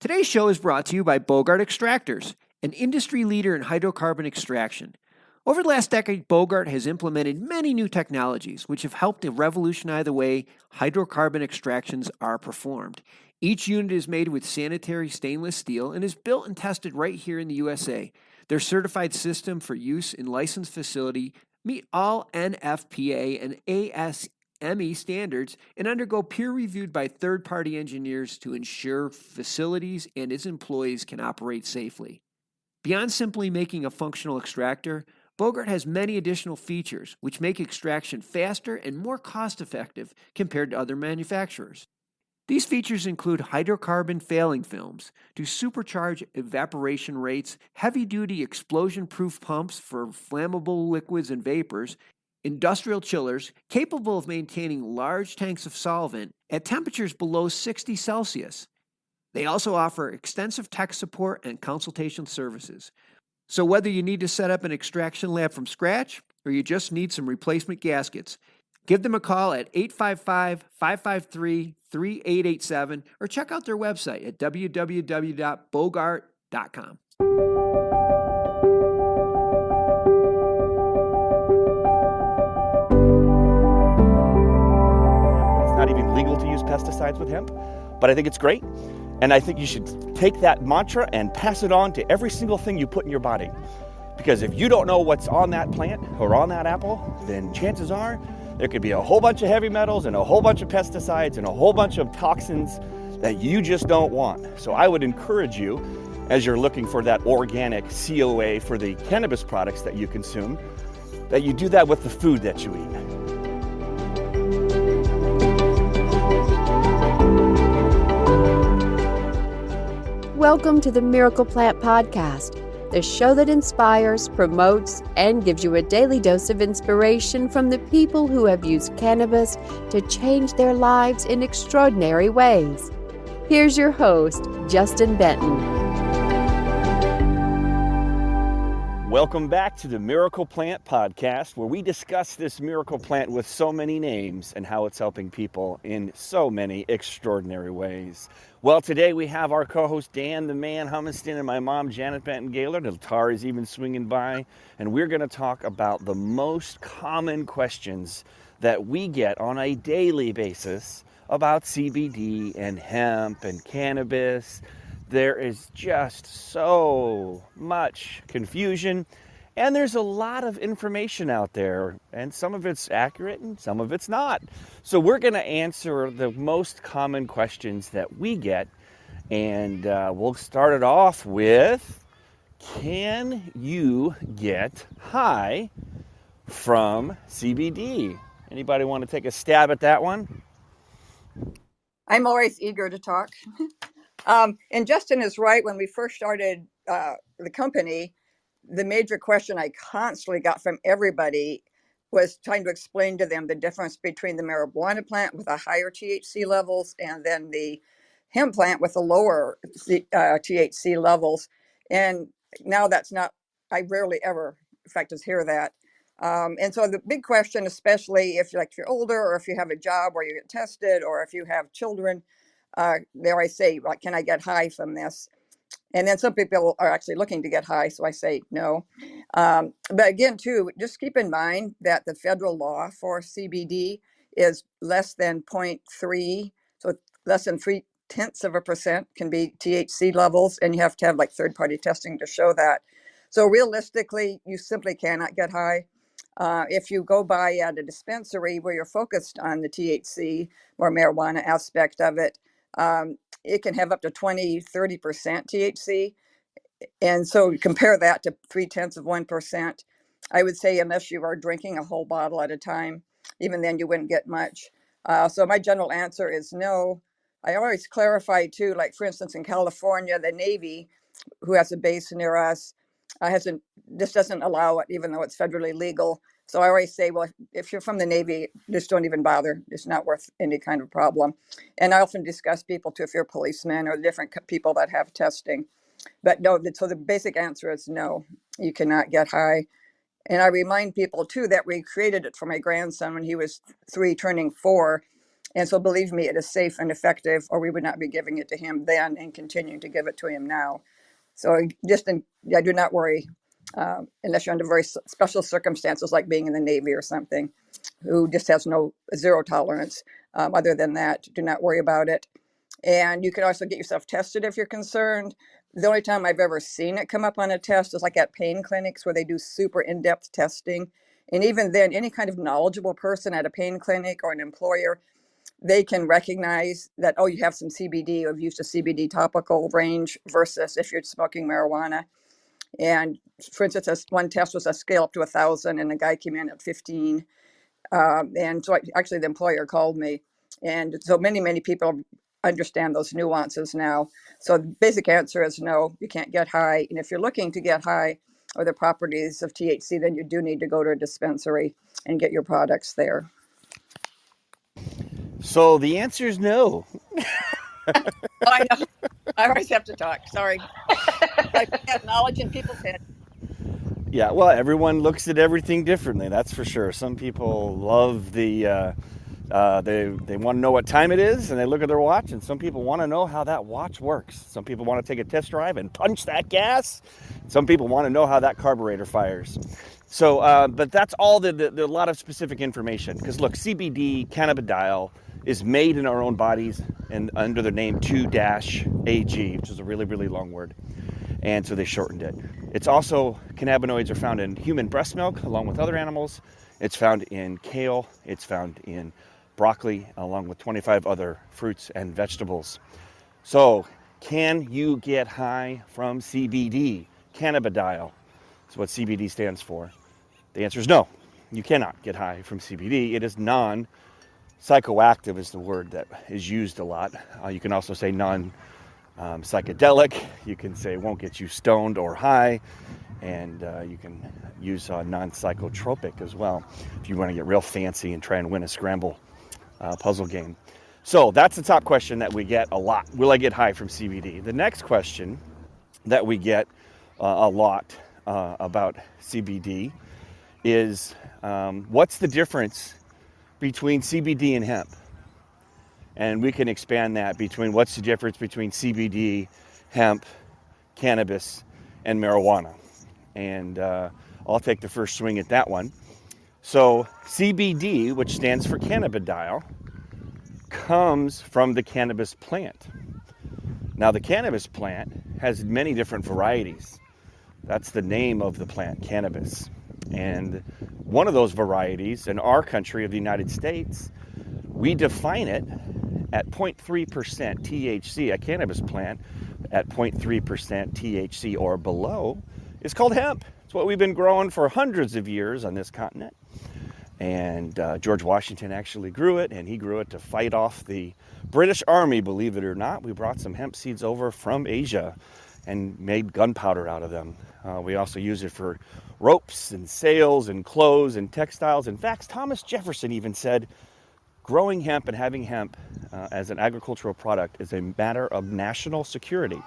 Today's show is brought to you by Bogart Extractors, an industry leader in hydrocarbon extraction. Over the last decade, Bogart has implemented many new technologies which have helped to revolutionize the way hydrocarbon extractions are performed. Each unit is made with sanitary stainless steel and is built and tested right here in the USA. Their certified system for use in licensed facility meet all NFPA and ASME standards and undergo peer reviewed by third-party engineers to ensure facilities and its employees can operate safely. Beyond simply making a functional extractor, Bogart has many additional features which make extraction faster and more cost-effective compared to other manufacturers. These features include hydrocarbon failing films to supercharge evaporation rates, heavy-duty explosion-proof pumps for flammable liquids and vapors, industrial chillers capable of maintaining large tanks of solvent at temperatures below 60 Celsius. They also offer extensive tech support and consultation services. So whether you need to set up an extraction lab from scratch or you just need some replacement gaskets, give them a call at 855-553-3887 or check out their website at www.bogart.com. It's not even legal to use pesticides with hemp, but I think it's great. And I think you should take that mantra and pass it on to every single thing you put in your body. Because if you don't know what's on that plant or on that apple, then chances are there could be a whole bunch of heavy metals and a whole bunch of pesticides and a whole bunch of toxins that you just don't want. So I would encourage you, as you're looking for that organic COA for the cannabis products that you consume, that you do that with the food that you eat. Welcome to the Miracle Plant Podcast, the show that inspires, promotes, and gives you a daily dose of inspiration from the people who have used cannabis to change their lives in extraordinary ways. Here's your host, Justin Benton. Welcome back to the Miracle Plant Podcast, where we discuss this miracle plant with so many names and how it's helping people in so many extraordinary ways. Well, today we have our co-host Dan the Man Humiston and my mom Janet Benton Gaillard. Latara is even swinging by, and we're going to talk about the most common questions that we get on a daily basis about CBD and hemp and cannabis. There is just so much confusion, and there's a lot of information out there, and some of it's accurate and some of it's not. So we're going to answer the most common questions that we get, and we'll start it off with, can you get high from CBD? Anybody want to take a stab at that one? I'm always eager to talk. And Justin is right. When we first started the company, the major question I constantly got from everybody was trying to explain to them the difference between the marijuana plant with the higher THC levels and then the hemp plant with the lower THC levels. And now that's not, I rarely ever, in fact, just hear that. And so the big question, especially if you're older or if you have a job where you get tested or if you have children, there I say, well, can I get high from this? And then some people are actually looking to get high, so I say no. But again, too, just keep in mind that the federal law for CBD is less than 0.3, so less than 0.3% can be THC levels, and you have to have like third-party testing to show that. So realistically, you simply cannot get high. If you go by at a dispensary where you're focused on the THC or marijuana aspect of it, it can have up to 20-30% THC. And so compare that to 0.3%. I would say unless you are drinking a whole bottle at a time, even then you wouldn't get much. So my general answer is no. I always clarify too, like for instance, in California, the Navy, who has a base near us, this doesn't allow it, even though it's federally legal. So I always say, well, if you're from the Navy, just don't even bother. It's not worth any kind of problem. And I often discuss people too, if you're a policeman or different people that have testing. But no, so the basic answer is no, you cannot get high. And I remind people too that we created it for my grandson when he was 3 turning 4. And so believe me, it is safe and effective, or we would not be giving it to him then and continuing to give it to him now. So yeah, do not worry, unless you're under very special circumstances like being in the Navy or something, who just has zero tolerance. Other than that, do not worry about it. And you can also get yourself tested if you're concerned. The only time I've ever seen it come up on a test is like at pain clinics where they do super in-depth testing. And even then, any kind of knowledgeable person at a pain clinic or an employer, they can recognize that, oh, you have some CBD, or have used a CBD topical range versus if you're smoking marijuana. And for instance, one test was a scale up to 1,000, and the guy came in at 15. And so actually the employer called me. And so many people understand those nuances now. So the basic answer is no, you can't get high. And if you're looking to get high or the properties of THC, then you do need to go to a dispensary and get your products there. So the answer is no. I know. I always have to talk. Sorry. I have knowledge in people's head. Yeah, well, everyone looks at everything differently, that's for sure. Some people love they want to know what time it is, and they look at their watch, and some people want to know how that watch works. Some people want to take a test drive and punch that gas. Some people want to know how that carburetor fires. So, but that's all the lot of specific information. Because look, CBD Cannabidiol is made in our own bodies and under the name 2-AG, which is a really, really long word. And so they shortened it. It's also, cannabinoids are found in human breast milk along with other animals. It's found in kale. It's found in broccoli along with 25 other fruits and vegetables. So can you get high from CBD? Cannabidiol is what CBD stands for. The answer is no. You cannot get high from CBD. It is non-psychoactive is the word that is used a lot. You can also say non-psychedelic. You can say it won't get you stoned or high. And you can use non-psychotropic as well if you want to get real fancy and try and win a scramble puzzle game. So that's the top question that we get a lot. Will I get high from CBD? The next question that we get a lot about CBD is what's the difference between CBD and hemp? And we can expand that between what's the difference between CBD, hemp, cannabis, and marijuana. And I'll take the first swing at that one. So CBD, which stands for cannabidiol, comes from the cannabis plant. Now the cannabis plant has many different varieties. That's the name of the plant, cannabis. And one of those varieties in our country of the United States, we define it at 0.3% THC, a cannabis plant at 0.3% THC or below is called hemp. It's what we've been growing for hundreds of years on this continent. And George Washington actually grew it, and he grew it to fight off the British Army, believe it or not. We brought some hemp seeds over from Asia and made gunpowder out of them. We also use it for ropes and sails and clothes and textiles. In fact, Thomas Jefferson even said growing hemp and having hemp as an agricultural product is a matter of national security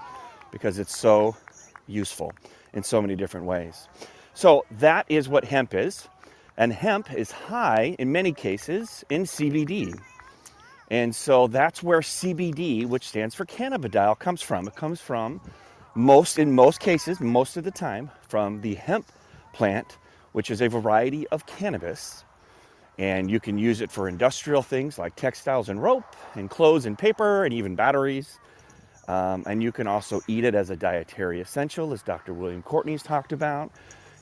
because it's so useful in so many different ways. So that is what hemp is. And hemp is high, in many cases, in CBD. And so that's where CBD, which stands for cannabidiol, comes from. It comes from, in most cases, most of the time, from the hemp plant, which is a variety of cannabis. And you can use it for industrial things like textiles and rope, and clothes and paper, and even batteries. And you can also eat it as a dietary essential, as Dr. William Courtney's talked about.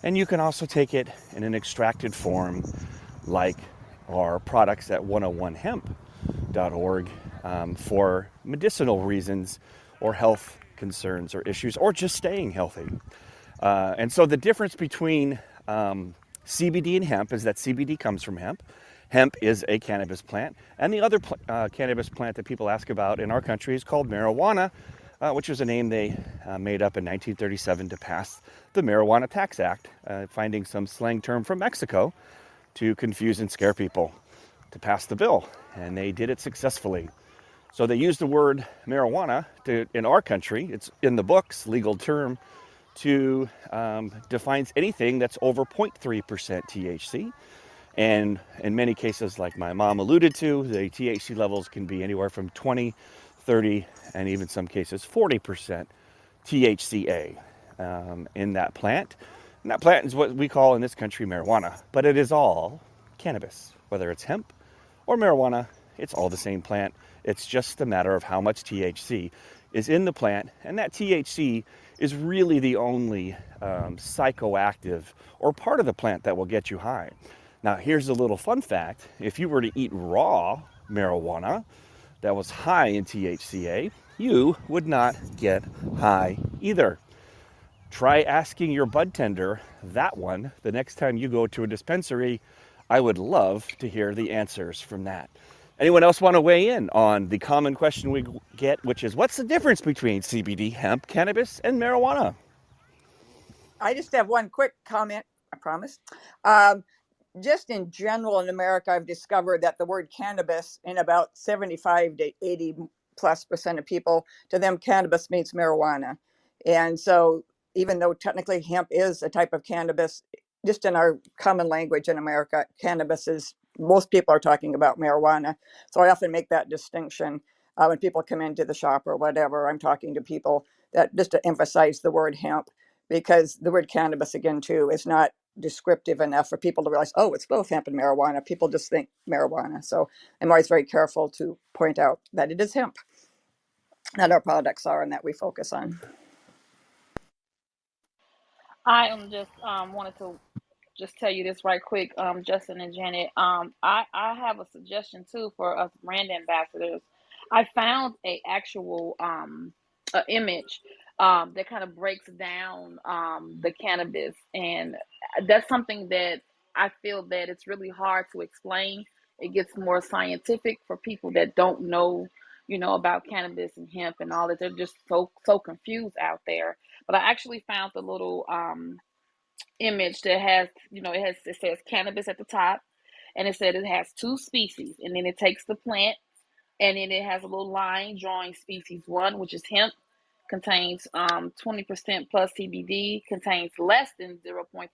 And you can also take it in an extracted form like our products at 101hemp.org for medicinal reasons or health concerns or issues or just staying healthy. And so the difference between CBD and hemp is that CBD comes from hemp. Hemp is a cannabis plant. And the other cannabis plant that people ask about in our country is called marijuana, which was a name they made up in 1937 to pass the Marijuana Tax Act, finding some slang term from Mexico to confuse and scare people to pass the bill. And they did it successfully. So they used the word marijuana in our country, it's in the books, legal term, to defines anything that's over 0.3% THC. And in many cases, like my mom alluded to, the THC levels can be anywhere from 20, 30, and even some cases 40% THCA in that plant. And that plant is what we call in this country marijuana, but it is all cannabis. Whether it's hemp or marijuana, it's all the same plant. It's just a matter of how much THC is in the plant, and that THC is really the only psychoactive or part of the plant that will get you high. Now, here's a little fun fact. If you were to eat raw marijuana that was high in THCA, you would not get high either. Try asking your bud tender that one the next time you go to a dispensary. I would love to hear the answers from that. Anyone else want to weigh in on the common question we get, which is, what's the difference between CBD, hemp, cannabis, and marijuana? I just have one quick comment, I promise. Just in general in America, I've discovered that the word cannabis, in about 75 to 80+% of people, to them, cannabis means marijuana. And so even though technically hemp is a type of cannabis, just in our common language in America, cannabis is, most people are talking about marijuana. So I often make that distinction when people come into the shop or whatever. I'm talking to people that just to emphasize the word hemp, because the word cannabis, again, too, is not descriptive enough for people to realize, oh, it's both hemp and marijuana. People just think marijuana. So I'm always very careful to point out that it is hemp, that our products are, and that we focus on. I am just wanted to just tell you this right quick, Justin and Janet. I have a suggestion too for us brand ambassadors. I found a actual a image that kind of breaks down the cannabis, and that's something that I feel that it's really hard to explain. It gets more scientific for people that don't know, about cannabis and hemp and all that. They're just so confused out there. But I actually found the little image that has, it says cannabis at the top, and it said it has two species, and then it takes the plant, and then it has a little line drawing species one, which is hemp, contains 20% plus CBD, contains less than 0.3%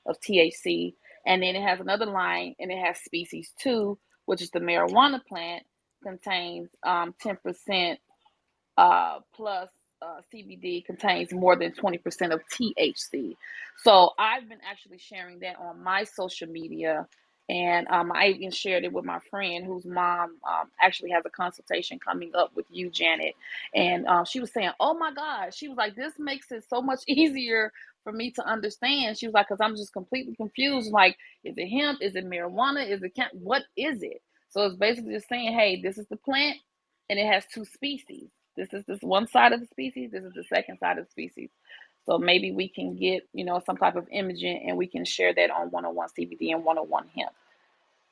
of THC, and then it has another line, and it has species two, which is the marijuana plant, contains 10% plus CBD, contains more than 20% of THC. So I've been actually sharing that on my social media, and I even shared it with my friend whose mom actually has a consultation coming up with you, Janet. And she was saying, oh my God, she was like, this makes it so much easier for me to understand. She was like, because I'm just completely confused. Like, is it hemp? Is it marijuana? Is it what is it? So it's basically just saying, hey, this is the plant, and it has two species. This is this one side of the species. This is the second side of the species. So maybe we can get, some type of imaging, and we can share that on 101 CBD and 101 hemp.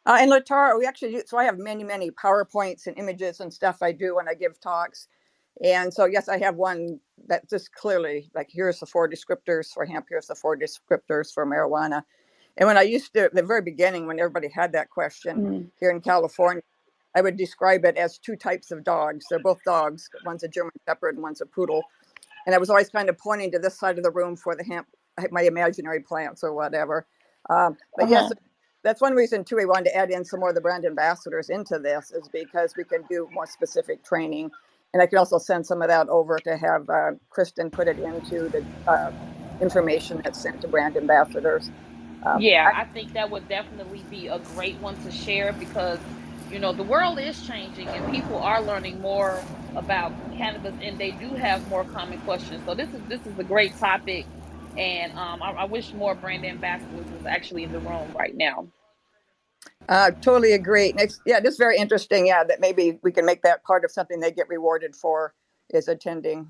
And Latara, we actually do, so I have many, many PowerPoints and images and stuff I do when I give talks. And so, yes, I have one that just clearly, like, here's the 4 descriptors for hemp, here's the 4 descriptors for marijuana. And when I used to, at the very beginning, when everybody had that question here in California, I would describe it as 2 types of dogs. They're both dogs. One's a German Shepherd and one's a poodle. And I was always kind of pointing to this side of the room for the hemp, my imaginary plants or whatever. Yes, that's one reason too we wanted to add in some more of the brand ambassadors into this, is because we can do more specific training. And I can also send some of that over to have Kristen put it into the information that's sent to brand ambassadors. I think that would definitely be a great one to share, because the world is changing and people are learning more about cannabis, and they do have more common questions. So this is a great topic, and I wish more brand ambassadors was actually in the room right now. Totally agree. Next, just very interesting. Yeah, that maybe we can make that part of something they get rewarded for, is attending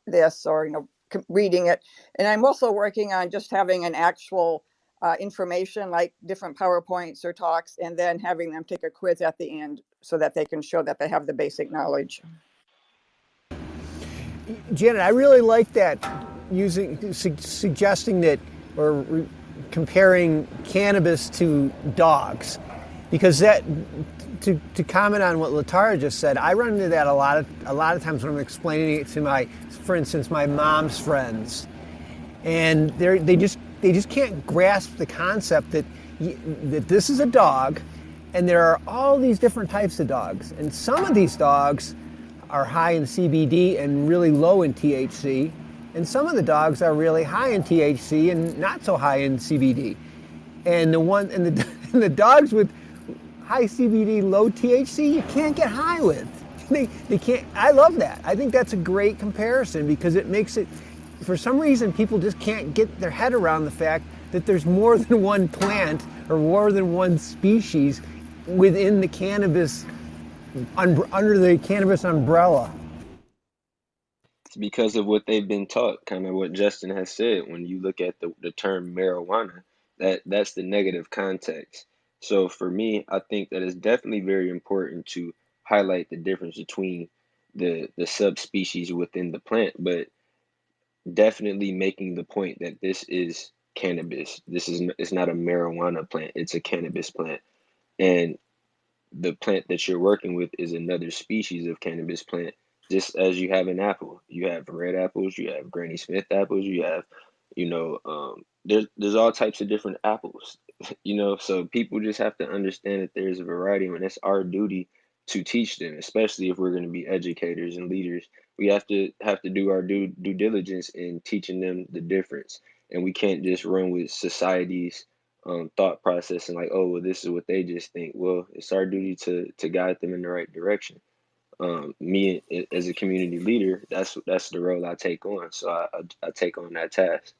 this or reading it. And I'm also working on just having an actual information, like different PowerPoints or talks, and then having them take a quiz at the end so that they can show that they have the basic knowledge. Janet, I really like that, suggesting that, or comparing cannabis to dogs, because that, to comment on what Latara just said, I run into that a lot of times when I'm explaining it to for instance, my mom's friends, and they just can't grasp the concept that that this is a dog, and there are all these different types of dogs. And some of these dogs are high in CBD and really low in THC. And some of the dogs are really high in THC and not so high in CBD. And the dogs with high CBD, low THC, you can't get high with. They can't. I love that. I think that's a great comparison because it makes it, for some reason, people just can't get their head around the fact that there's more than one plant or more than one species within the cannabis, under the cannabis umbrella. It's because of what they've been taught, kind of what Justin has said. When you look at the term marijuana, that's the negative context. So for me, I think that it's definitely very important to highlight the difference between the subspecies within the plant, but definitely making the point that this is cannabis. It's not a marijuana plant, it's a cannabis plant. And the plant that you're working with is another species of cannabis plant. Just as you have an apple, you have red apples, you have Granny Smith apples, you have, there's all types of different apples, so people just have to understand that there's a variety, and it's our duty to teach them, especially if we're going to be educators and leaders. We have to do our due diligence in teaching them the difference, and we can't just run with society's thought process and like, oh, well, this is what they just think. Well, it's our duty to guide them in the right direction. Me as a community leader, that's the role I take on. So I take on that task.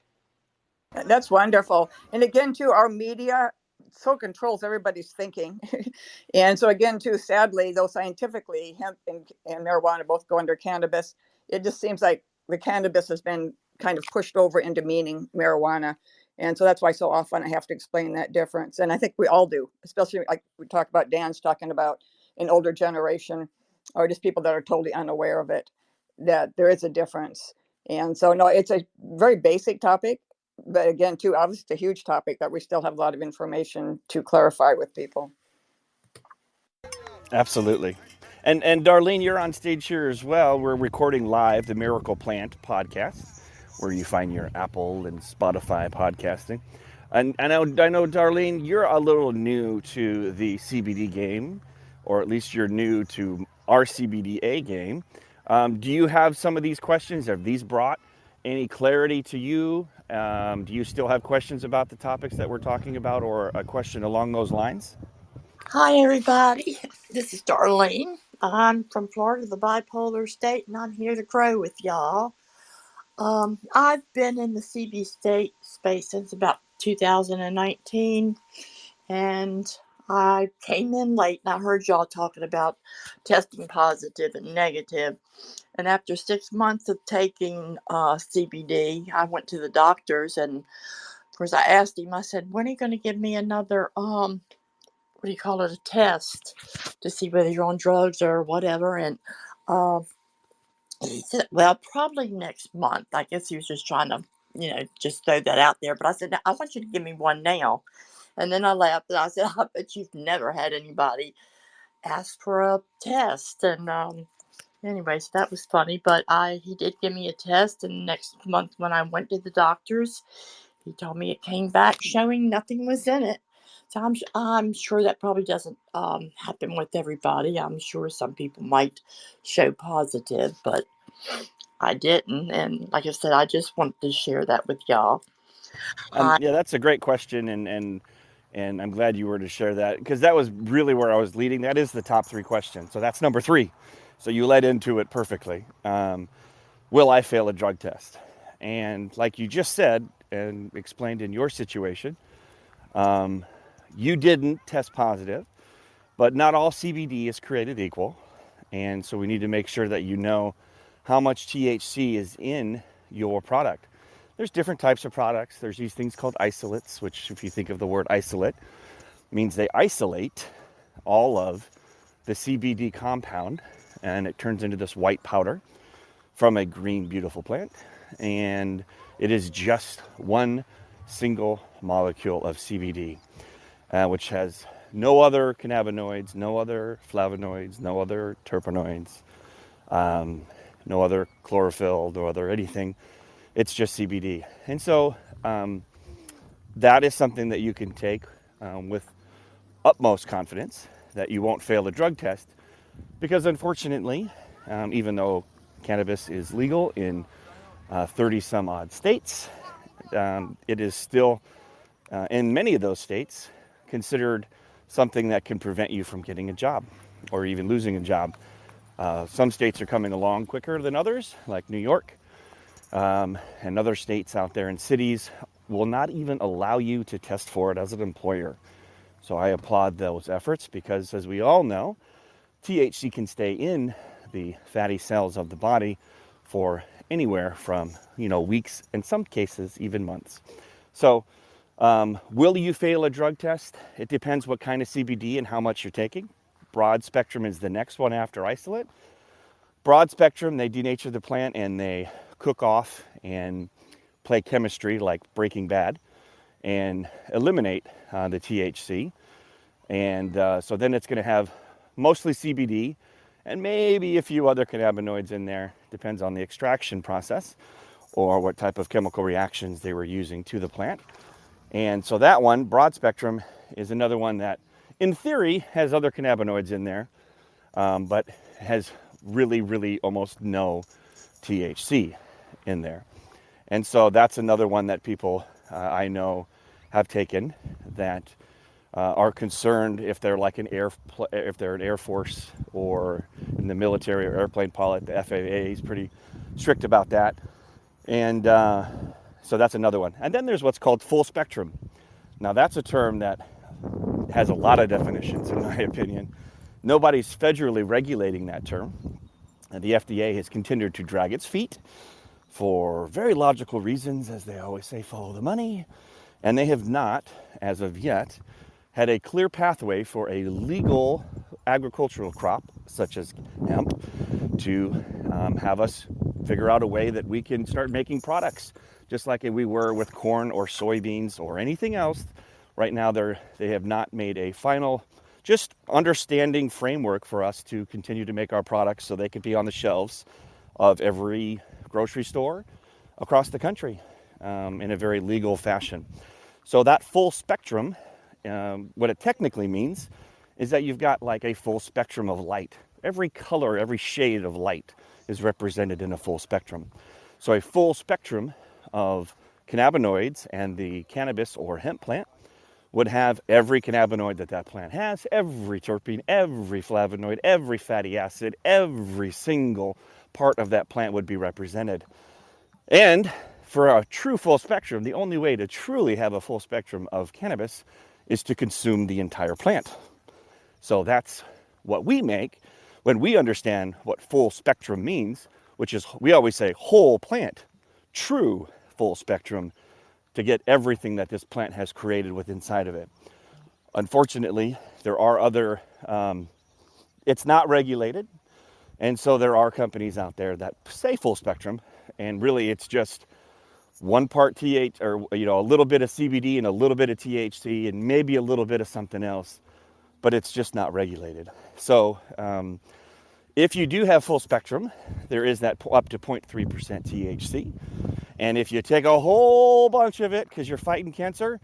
That's wonderful. And again, too, our media so controls everybody's thinking. And so again, too, sadly, though scientifically hemp and marijuana both go under cannabis, it just seems like the cannabis has been kind of pushed over into meaning marijuana. And so that's why so often I have to explain that difference. And I think we all do, especially like we talk about Dan's talking about an older generation or just people that are totally unaware of it, that there is a difference. And so, no, it's a very basic topic. But again, too, obviously, it's a huge topic that we still have a lot of information to clarify with people. Absolutely. And Darlene, you're on stage here as well. We're recording live the Miracle Plant podcast, where you find your Apple and Spotify podcasting. And I know, Darlene, you're a little new to the CBD game, or at least you're new to our CBDA game. Do you have some of these questions? Have these brought any clarity to you? Do you still have questions about the topics that we're talking about, or a question along those lines? Hi, everybody. This is Darlene. I'm from Florida, the bipolar state, and I'm here to grow with y'all. I've been in the CB state space since about 2019, and I came in late, and I heard y'all talking about testing positive and negative. And after 6 months of taking CBD, I went to the doctors, and of course, I asked him, I said, when are you going to give me another what do you call it, a test to see whether you're on drugs or whatever. And he said, well, probably next month. I guess he was just trying to, just throw that out there. But I said, I want you to give me one now. And then I laughed and I said, I bet you've never had anybody ask for a test. And anyway, so that was funny. But he did give me a test. And next month when I went to the doctors, he told me it came back showing nothing was in it. So I'm sure that probably doesn't happen with everybody. I'm sure some people might show positive, but I didn't. And like I said, I just wanted to share that with y'all. Yeah, that's a great question, and I'm glad you were to share that, because that was really where I was leading. That is the top 3 questions. So that's number 3. So you led into it perfectly. Will I fail a drug test? And like you just said and explained in your situation, you didn't test positive, but not all CBD is created equal. And so we need to make sure that you know how much THC is in your product. There's different types of products. There's these things called isolates, which, if you think of the word isolate, means they isolate all of the CBD compound, and it turns into this white powder from a green, beautiful plant. And it is just one single molecule of CBD. Which has no other cannabinoids, no other flavonoids, no other terpenoids, no other chlorophyll, no other anything. It's just CBD. And so that is something that you can take with utmost confidence that you won't fail a drug test, because unfortunately, even though cannabis is legal in 30 some odd states, it is still, in many of those states, considered something that can prevent you from getting a job or even losing a job. Some states are coming along quicker than others, like New York, and other states out there in cities will not even allow you to test for it as an employer. So I applaud those efforts, because as we all know, THC can stay in the fatty cells of the body for anywhere from, weeks, in some cases even months. So will you fail a drug test? It depends what kind of CBD and how much you're taking. Broad spectrum is the next one after isolate. Broad spectrum, they denature the plant and they cook off and play chemistry like Breaking Bad and eliminate the THC. And so then it's going to have mostly CBD and maybe a few other cannabinoids in there. Depends on the extraction process or what type of chemical reactions they were using to the plant. And so that one, broad spectrum, is another one that in theory has other cannabinoids in there, but has really almost no THC in there. And so that's another one that people I know have taken that are concerned if they're like if they're an Air Force or in the military or airplane pilot. The FAA is pretty strict about that. And so that's another one. And then there's what's called full spectrum. Now that's a term that has a lot of definitions, in my opinion. Nobody's federally regulating that term. And the FDA has continued to drag its feet for very logical reasons, as they always say, follow the money. And they have not, as of yet, had a clear pathway for a legal agricultural crop, such as hemp, to have us figure out a way that we can start making products, just like we were with corn or soybeans or anything else. Right now, they have not made a final, just understanding framework for us to continue to make our products so they could be on the shelves of every grocery store across the country in a very legal fashion. So that full spectrum, what it technically means is that you've got like a full spectrum of light. Every color, every shade of light is represented in a full spectrum. So a full spectrum of cannabinoids and the cannabis or hemp plant would have every cannabinoid that plant has, every terpene, every flavonoid, every fatty acid, every single part of that plant would be represented. And for a true full spectrum, the only way to truly have a full spectrum of cannabis is to consume the entire plant. So that's what we make when we understand what full spectrum means, which is, we always say whole plant, true full spectrum, to get everything that this plant has created with inside of it. Unfortunately, there are other, it's not regulated. And so there are companies out there that say full spectrum, and really it's just one part a little bit of CBD and a little bit of THC and maybe a little bit of something else, but it's just not regulated. So if you do have full spectrum, there is that up to 0.3% THC. And if you take a whole bunch of it because you're fighting cancer,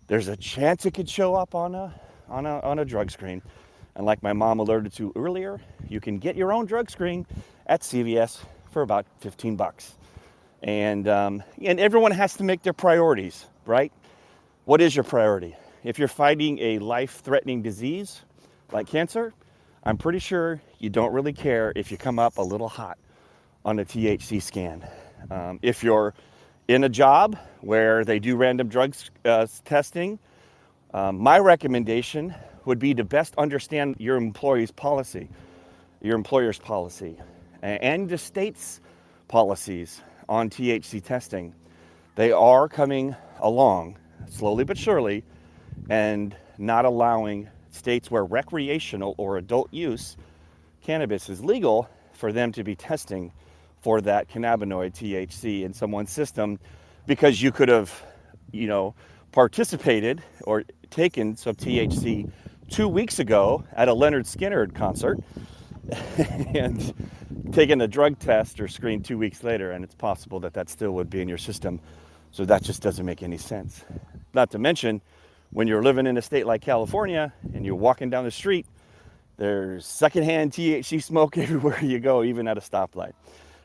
there's a chance it could show up on a drug screen. And like my mom alerted to earlier, you can get your own drug screen at CVS for about $15. And everyone has to make their priorities, right? What is your priority? If you're fighting a life-threatening disease like cancer, I'm pretty sure you don't really care if you come up a little hot on a THC scan. If you're in a job where they do random drugs testing, my recommendation would be to best understand your employer's policy, and the state's policies on THC testing. They are coming along slowly but surely and not allowing states where recreational or adult use cannabis is legal for them to be testing for that cannabinoid THC in someone's system, because you could have, participated or taken some THC 2 weeks ago at a Leonard Skinner concert and taken a drug test or screen 2 weeks later, and it's possible that still would be in your system. So that just doesn't make any sense. Not to mention, When you're living in a state like California and you're walking down the street, there's secondhand THC smoke everywhere you go, even at a stoplight.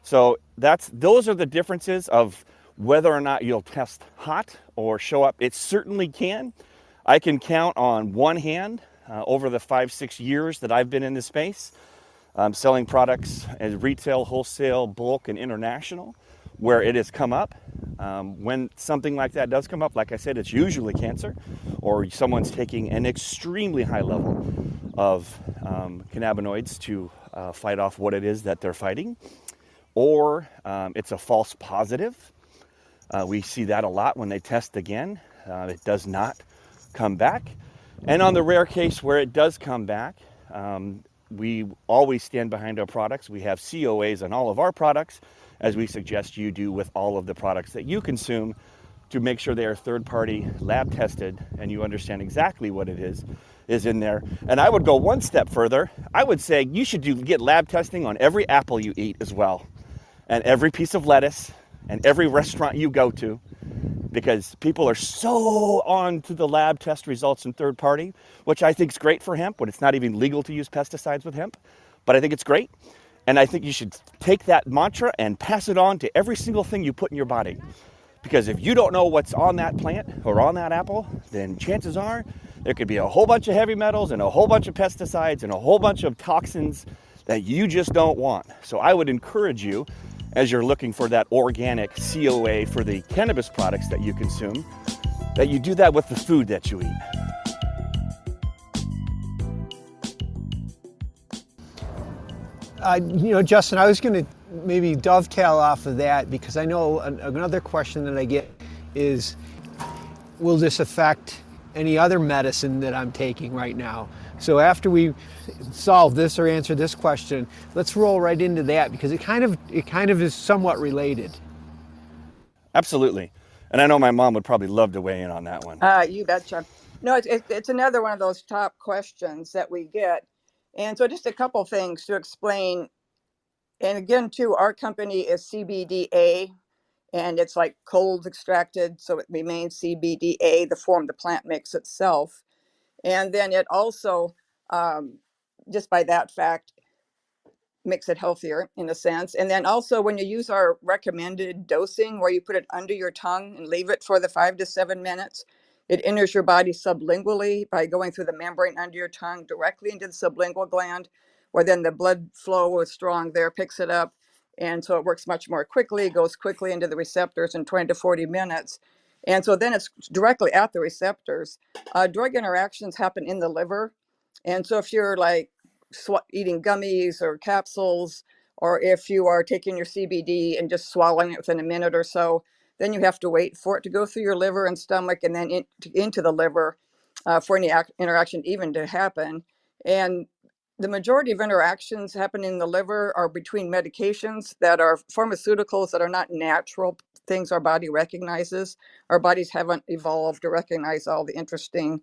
So those are the differences of whether or not you'll test hot or show up. It certainly can. I can count on one hand over the 5-6 years that I've been in this space, selling products as retail, wholesale, bulk, and international, where it has come up. When something like that does come up, like I said, it's usually cancer, or someone's taking an extremely high level of cannabinoids to fight off what it is that they're fighting, or it's a false positive. We see that a lot when they test again. It does not come back. And on the rare case where it does come back, we always stand behind our products. We have COAs on all of our products, as we suggest you do with all of the products that you consume, to make sure they are third-party lab tested and you understand exactly what it is in there. And I would go one step further. I would say you should get lab testing on every apple you eat as well, and every piece of lettuce, and every restaurant you go to, because people are so on to the lab test results in third party, which I think is great for hemp when it's not even legal to use pesticides with hemp. But I think it's great. And I think you should take that mantra and pass it on to every single thing you put in your body. Because if you don't know what's on that plant or on that apple, then chances are there could be a whole bunch of heavy metals and a whole bunch of pesticides and a whole bunch of toxins that you just don't want. So I would encourage you, as you're looking for that organic COA for the cannabis products that you consume, that you do that with the food that you eat. Justin, I was going to maybe dovetail off of that, because I know another question that I get is, will this affect any other medicine that I'm taking right now? So after we solve this or answer this question, let's roll right into that, because it kind of is somewhat related. Absolutely. And I know my mom would probably love to weigh in on that one. You betcha. No, it's another one of those top questions that we get. And so just a couple things to explain. And again, too, our company is CBDA, and it's like cold extracted, so it remains CBDA, the form the plant makes itself. And then it also, just by that fact, makes it healthier in a sense. And then also when you use our recommended dosing, where you put it under your tongue and leave it for the 5 to 7 minutes, it enters your body sublingually by going through the membrane under your tongue directly into the sublingual gland, where then the blood flow is strong there, picks it up. And so it works much more quickly, goes quickly into the receptors in 20 to 40 minutes. And so then it's directly at the receptors. Drug interactions happen in the liver. And so if you're like eating gummies or capsules, or if you are taking your CBD and just swallowing it within a minute or so, then you have to wait for it to go through your liver and stomach and then into the liver for any interaction even to happen. And the majority of interactions happening in the liver are between medications that are pharmaceuticals that are not natural things our body recognizes. Our bodies haven't evolved to recognize all the interesting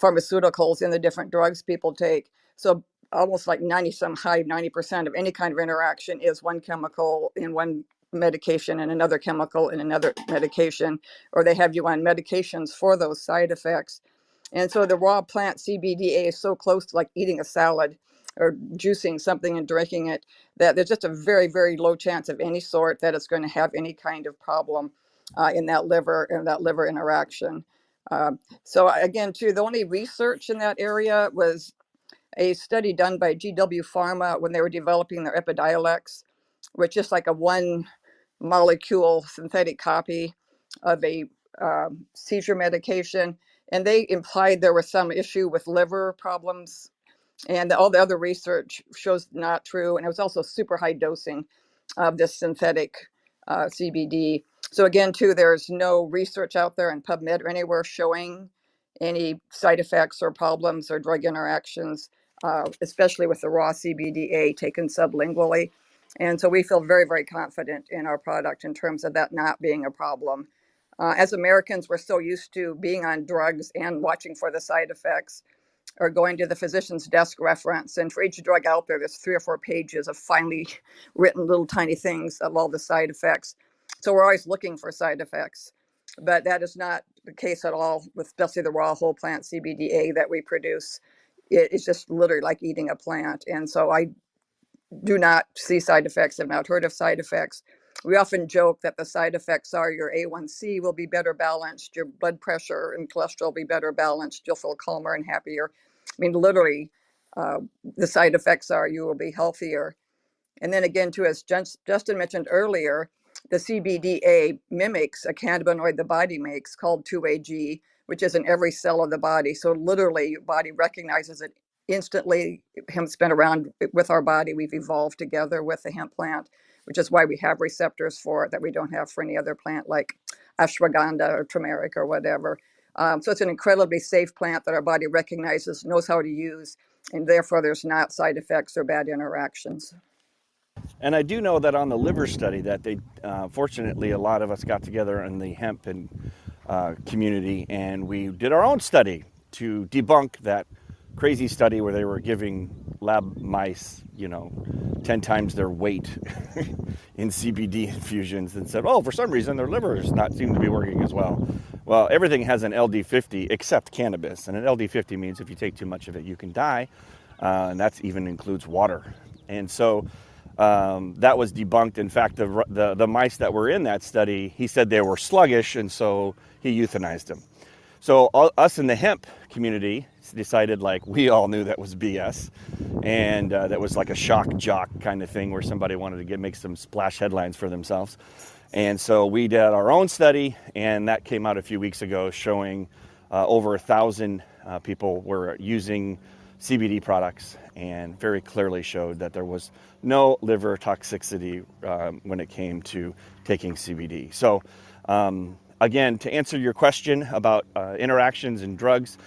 pharmaceuticals in the different drugs people take. So almost like 90% of any kind of interaction is one chemical in one medication and another chemical in another medication, or they have you on medications for those side effects. And so the raw plant CBDA is so close to like eating a salad or juicing something and drinking it, that there's just a very, very low chance of any sort that it's going to have any kind of problem in that liver interaction. So again, too, the only research in that area was a study done by GW Pharma when they were developing their Epidiolex, which is like a one molecule synthetic copy of a seizure medication. And they implied there was some issue with liver problems. And all the other research shows not true. And it was also super high dosing of this synthetic CBD. So again, too, there's no research out there in PubMed or anywhere showing any side effects or problems or drug interactions, especially with the raw CBDA taken sublingually. And so we feel very, very confident in our product in terms of that not being a problem. As Americans, we're so used to being on drugs and watching for the side effects, or going to the physician's desk reference. And for each drug out there, there's 3 or 4 pages of finely written little tiny things of all the side effects. So we're always looking for side effects, but that is not the case at all with especially the raw whole plant CBDA that we produce. It's just literally like eating a plant. And so I do not see side effects. I've not heard of side effects. We often joke that the side effects are your A1C will be better balanced, your blood pressure and cholesterol will be better balanced, you'll feel calmer and happier. I mean, literally, the side effects are you will be healthier. And then again, too, as Justin mentioned earlier, the CBDA mimics a cannabinoid the body makes called 2AG, which is in every cell of the body. So literally, your body recognizes it instantly. Hemp's been around with our body. We've evolved together with the hemp plant, which is why we have receptors for it that we don't have for any other plant like ashwagandha or turmeric or whatever. So it's an incredibly safe plant that our body recognizes, knows how to use, and therefore there's not side effects or bad interactions. And I do know that on the liver study that they, fortunately, a lot of us got together in the hemp and community, and we did our own study to debunk that crazy study where they were giving lab mice, 10 times their weight in CBD infusions and said, oh, for some reason their livers not seem to be working as well. Well, everything has an LD50 except cannabis, and an LD50 means if you take too much of it, you can die, and that even includes water. And so that was debunked. In fact, the mice that were in that study, he said they were sluggish, and so he euthanized them. So us in the hemp community decided, like, we all knew that was BS, and that was like a shock jock kind of thing where somebody wanted to make some splash headlines for themselves. And so we did our own study, and that came out a few weeks ago showing over 1,000 people were using CBD products, and very clearly showed that there was no liver toxicity when it came to taking CBD. So again, to answer your question about interactions and drugs,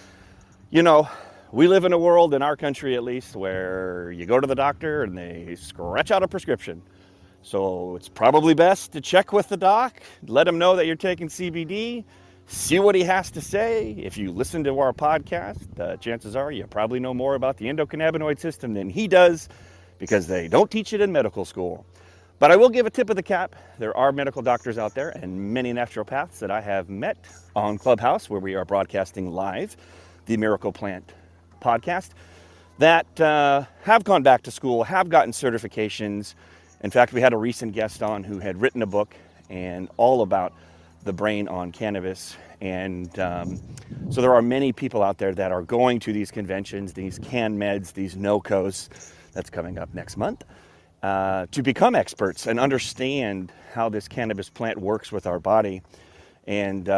we live in a world, in our country at least, where you go to the doctor and they scratch out a prescription. So it's probably best to check with the doc, let him know that you're taking CBD, see what he has to say. If you listen to our podcast, chances are you probably know more about the endocannabinoid system than he does, because they don't teach it in medical school. But I will give a tip of the cap. There are medical doctors out there and many naturopaths that I have met on Clubhouse, where we are broadcasting live the Miracle Plant podcast, that have gone back to school, have gotten certifications. In fact, we had a recent guest on who had written a book and all about the brain on cannabis. And so there are many people out there that are going to these conventions, these CanMeds, these NOCOs, that's coming up next month, to become experts and understand how this cannabis plant works with our body. And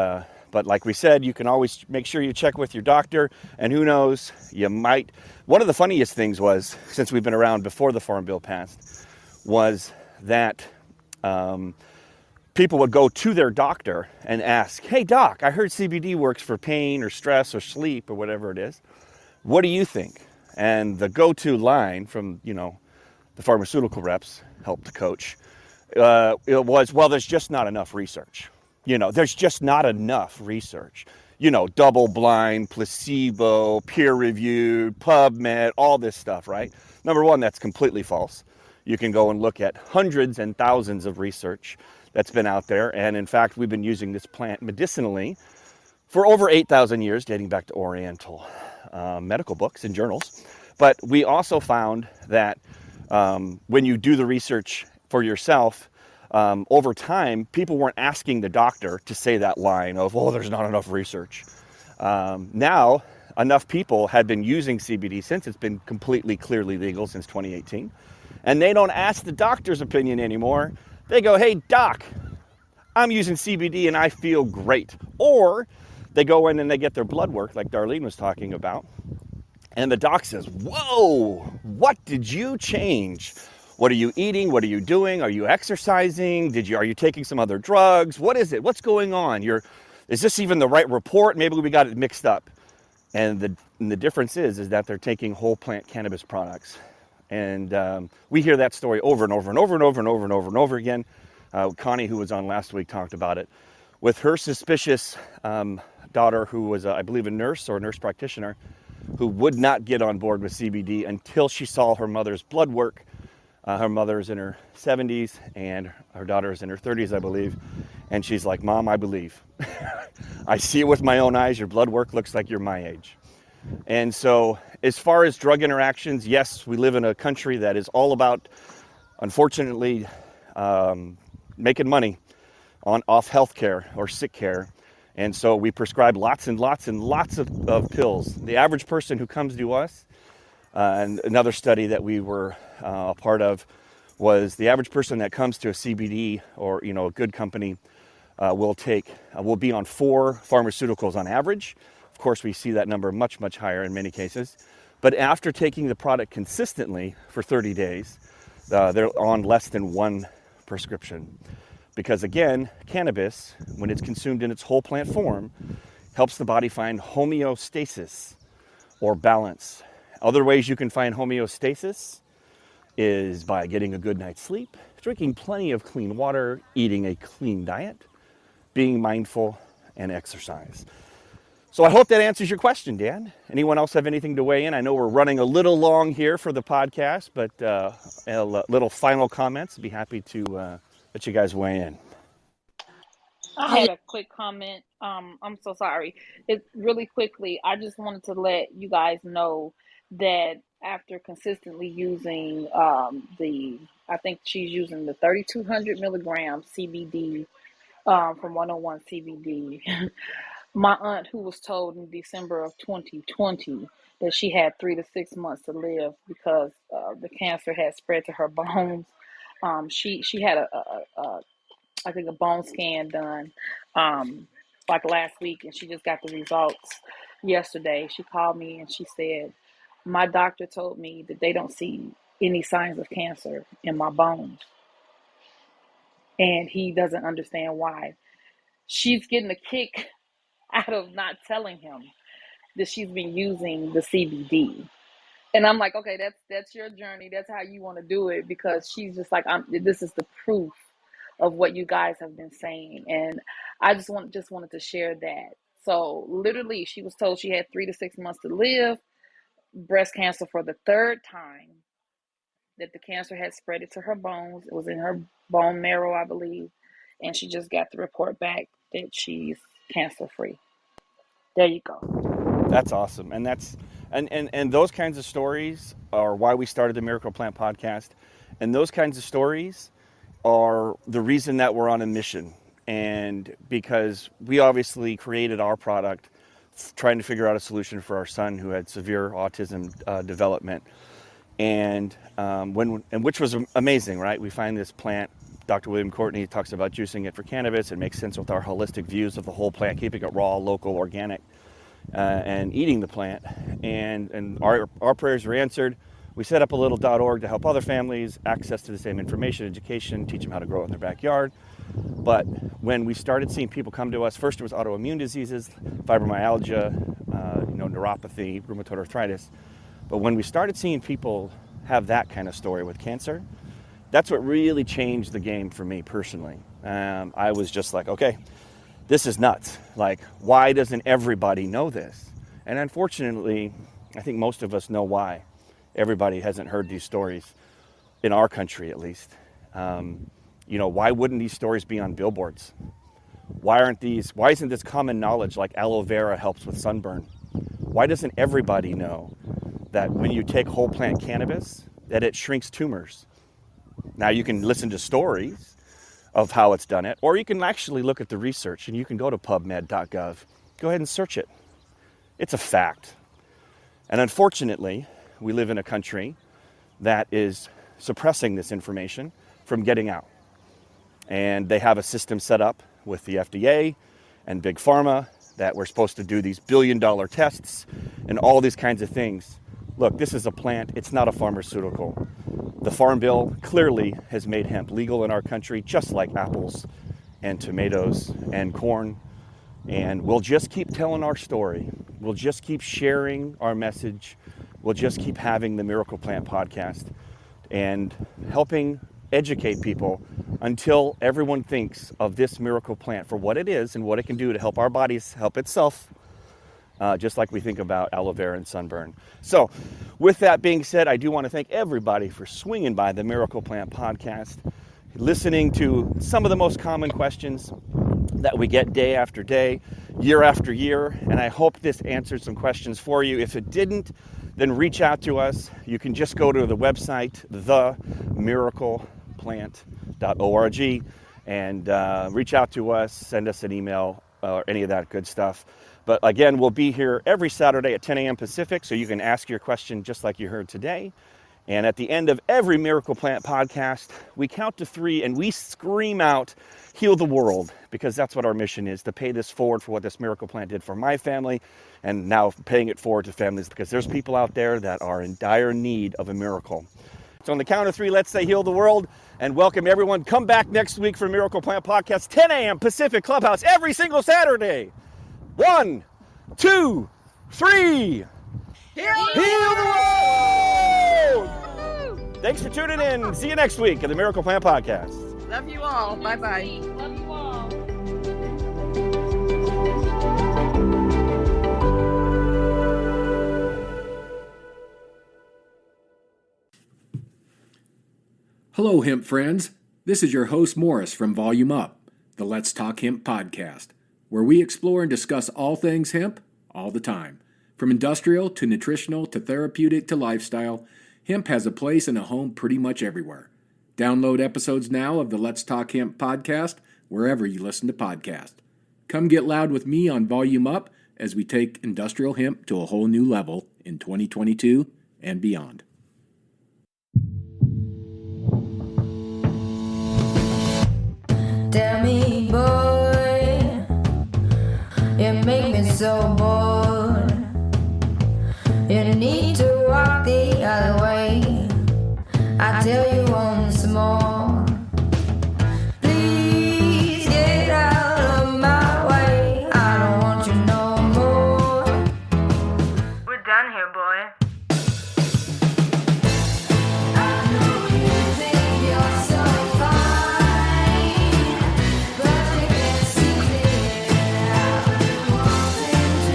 but like we said, you can always make sure you check with your doctor, and who knows, you might. One of the funniest things was, since we've been around before the Farm Bill passed, was that people would go to their doctor and ask, hey doc, I heard CBD works for pain or stress or sleep or whatever it is. What do you think? And the go-to line from, the pharmaceutical reps, helped coach, it was, well, there's just not enough research. There's just not enough research. Double-blind, placebo, peer-reviewed, PubMed, all this stuff, right? Number one, that's completely false. You can go and look at hundreds and thousands of research that's been out there. And in fact, we've been using this plant medicinally for over 8,000 years, dating back to Oriental medical books and journals. But we also found that when you do the research for yourself, over time, people weren't asking the doctor to say that line of, oh, there's not enough research. Now, enough people had been using CBD since it's been completely clearly legal since 2018. And they don't ask the doctor's opinion anymore. They go, hey, doc, I'm using CBD and I feel great. Or they go in and they get their blood work, like Darlene was talking about. And the doc says, whoa, what did you change? What are you eating? What are you doing? Are you exercising? Are you taking some other drugs? What is it? What's going on? Is this even the right report? Maybe we got it mixed up. And the difference is that they're taking whole plant cannabis products. And we hear that story over and over and over and over and over and over and over again. Connie, who was on last week, talked about it with her suspicious daughter, who was, I believe, a nurse or a nurse practitioner, who would not get on board with CBD until she saw her mother's blood work. Her mother's in her 70s and her daughter's in her 30s, I believe. And she's like, Mom, I believe. I see it with my own eyes. Your blood work looks like you're my age. And so as far as drug interactions, yes, we live in a country that is all about, unfortunately, making money off healthcare or sick care. And so we prescribe lots and lots and lots of pills. The average person who comes to us, and another study that we were a part of, was the average person that comes to a CBD or a good company will be on 4 pharmaceuticals on average. Of course, we see that number much, much higher in many cases. But after taking the product consistently for 30 days, they're on less than 1 prescription. Because again, cannabis, when it's consumed in its whole plant form, helps the body find homeostasis or balance. Other ways you can find homeostasis is by getting a good night's sleep, drinking plenty of clean water, eating a clean diet, being mindful, and exercise. So I hope that answers your question, Dan. Anyone else have anything to weigh in? I know we're running a little long here for the podcast, but little final comments. I'd be happy to let you guys weigh in. I had a quick comment. I'm so sorry. It really quickly. I just wanted to let you guys know that after consistently using I think she's using the 3,200 milligram CBD from 101 CBD. My aunt, who was told in December of 2020 that she had 3 to 6 months to live because the cancer had spread to her bones. She had I think a bone scan done like last week, and she just got the results yesterday. She called me and she said, my doctor told me that they don't see any signs of cancer in my bones, and he doesn't understand why. She's getting a kick out of not telling him that she's been using the CBD. And I'm like, okay, that's your journey. That's how you want to do it, because she's just like, this is the proof of what you guys have been saying. And I just wanted to share that. So literally, she was told she had 3 to 6 months to live, breast cancer for the 3rd time, that the cancer had spread it to her bones. It was in her bone marrow, I believe. And she just got the report back that she's cancer free. There you go. That's awesome. And that's and those kinds of stories are why we started the Miracle Plant podcast. And those kinds of stories are the reason that we're on a mission. And because we obviously created our product trying to figure out a solution for our son who had severe autism development. And which was amazing, right? We find this plant. Dr. William Courtney talks about juicing it for cannabis. It makes sense with our holistic views of the whole plant, keeping it raw, local, organic, and eating the plant. And our prayers were answered. We set up a little .org to help other families access to the same information, education, teach them how to grow it in their backyard. But when we started seeing people come to us, first it was autoimmune diseases, fibromyalgia, neuropathy, rheumatoid arthritis. But when we started seeing people have that kind of story with cancer, that's what really changed the game for me personally. I was just like, okay, this is nuts. Like, why doesn't everybody know this? And unfortunately, I think most of us know why. Everybody hasn't heard these stories, in our country at least. Why wouldn't these stories be on billboards? Why isn't this common knowledge like aloe vera helps with sunburn? Why doesn't everybody know that when you take whole plant cannabis, that it shrinks tumors? Now you can listen to stories of how it's done it, or you can actually look at the research, and you can go to pubmed.gov. Go ahead and search it. It's a fact. And unfortunately, we live in a country that is suppressing this information from getting out. And they have a system set up with the FDA and Big Pharma that we're supposed to do these billion-dollar tests and all these kinds of things. Look, this is a plant. It's not a pharmaceutical. The Farm Bill clearly has made hemp legal in our country, just like apples and tomatoes and corn. And we'll just keep telling our story. We'll just keep sharing our message. We'll just keep having the Miracle Plant podcast and helping educate people until everyone thinks of this miracle plant for what it is and what it can do to help our bodies help itself, just like we think about aloe vera and sunburn. So with that being said, I do want to thank everybody for swinging by the Miracle Plant podcast, listening to some of the most common questions, that we get day after day, year after year, and I hope this answered some questions for you. If it didn't, then reach out to us. You can just go to the website, themiracleplant.org, and reach out to us, send us an email, or any of that good stuff. But again, we'll be here every Saturday at 10 a.m. Pacific, so you can ask your question just like you heard today. And at the end of every Miracle Plant podcast, we count to 3 and we scream out, heal the world, because that's what our mission is, to pay this forward for what this Miracle Plant did for my family, and now paying it forward to families, because there's people out there that are in dire need of a miracle. So on the count of 3, let's say heal the world, and welcome everyone. Come back next week for Miracle Plant podcast, 10 a.m. Pacific, Clubhouse, every single Saturday. 1, 2, 3. Heal the world! Thanks for tuning in. See you next week at the Miracle Plant Podcast. Love you all. Bye-bye. Love you all. Hello, hemp friends. This is your host, Morris, from Volume Up, the Let's Talk Hemp podcast, where we explore and discuss all things hemp all the time. From industrial to nutritional to therapeutic to lifestyle, hemp has a place and a home pretty much everywhere. Download episodes now of the Let's Talk Hemp podcast wherever you listen to podcasts. Come get loud with me on Volume Up as we take industrial hemp to a whole new level in 2022 and beyond. Tell me, boy, you make me so bored. You need to walk the other way. I tell you once more. Please get out of my way. I don't want you no more. We're done here, boy. I know you think you're so fine, but you can't see it. I've been wanting to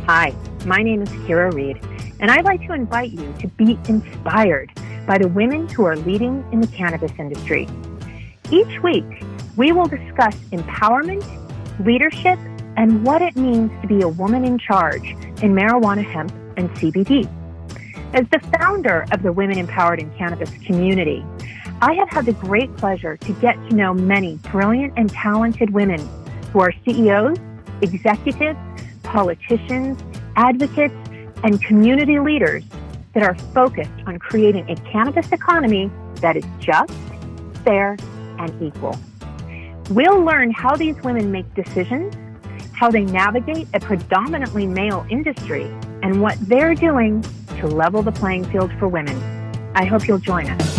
Hi, my name is Kira Reed, and I'd like to invite you to be inspired by the women who are leading in the cannabis industry. Each week, we will discuss empowerment, leadership, and what it means to be a woman in charge in marijuana, hemp, and CBD. As the founder of the Women Empowered in Cannabis community, I have had the great pleasure to get to know many brilliant and talented women who are CEOs, executives, politicians, advocates, and community leaders that are focused on creating a cannabis economy that is just, fair, and equal. We'll learn how these women make decisions, how they navigate a predominantly male industry, and what they're doing to level the playing field for women. I hope you'll join us.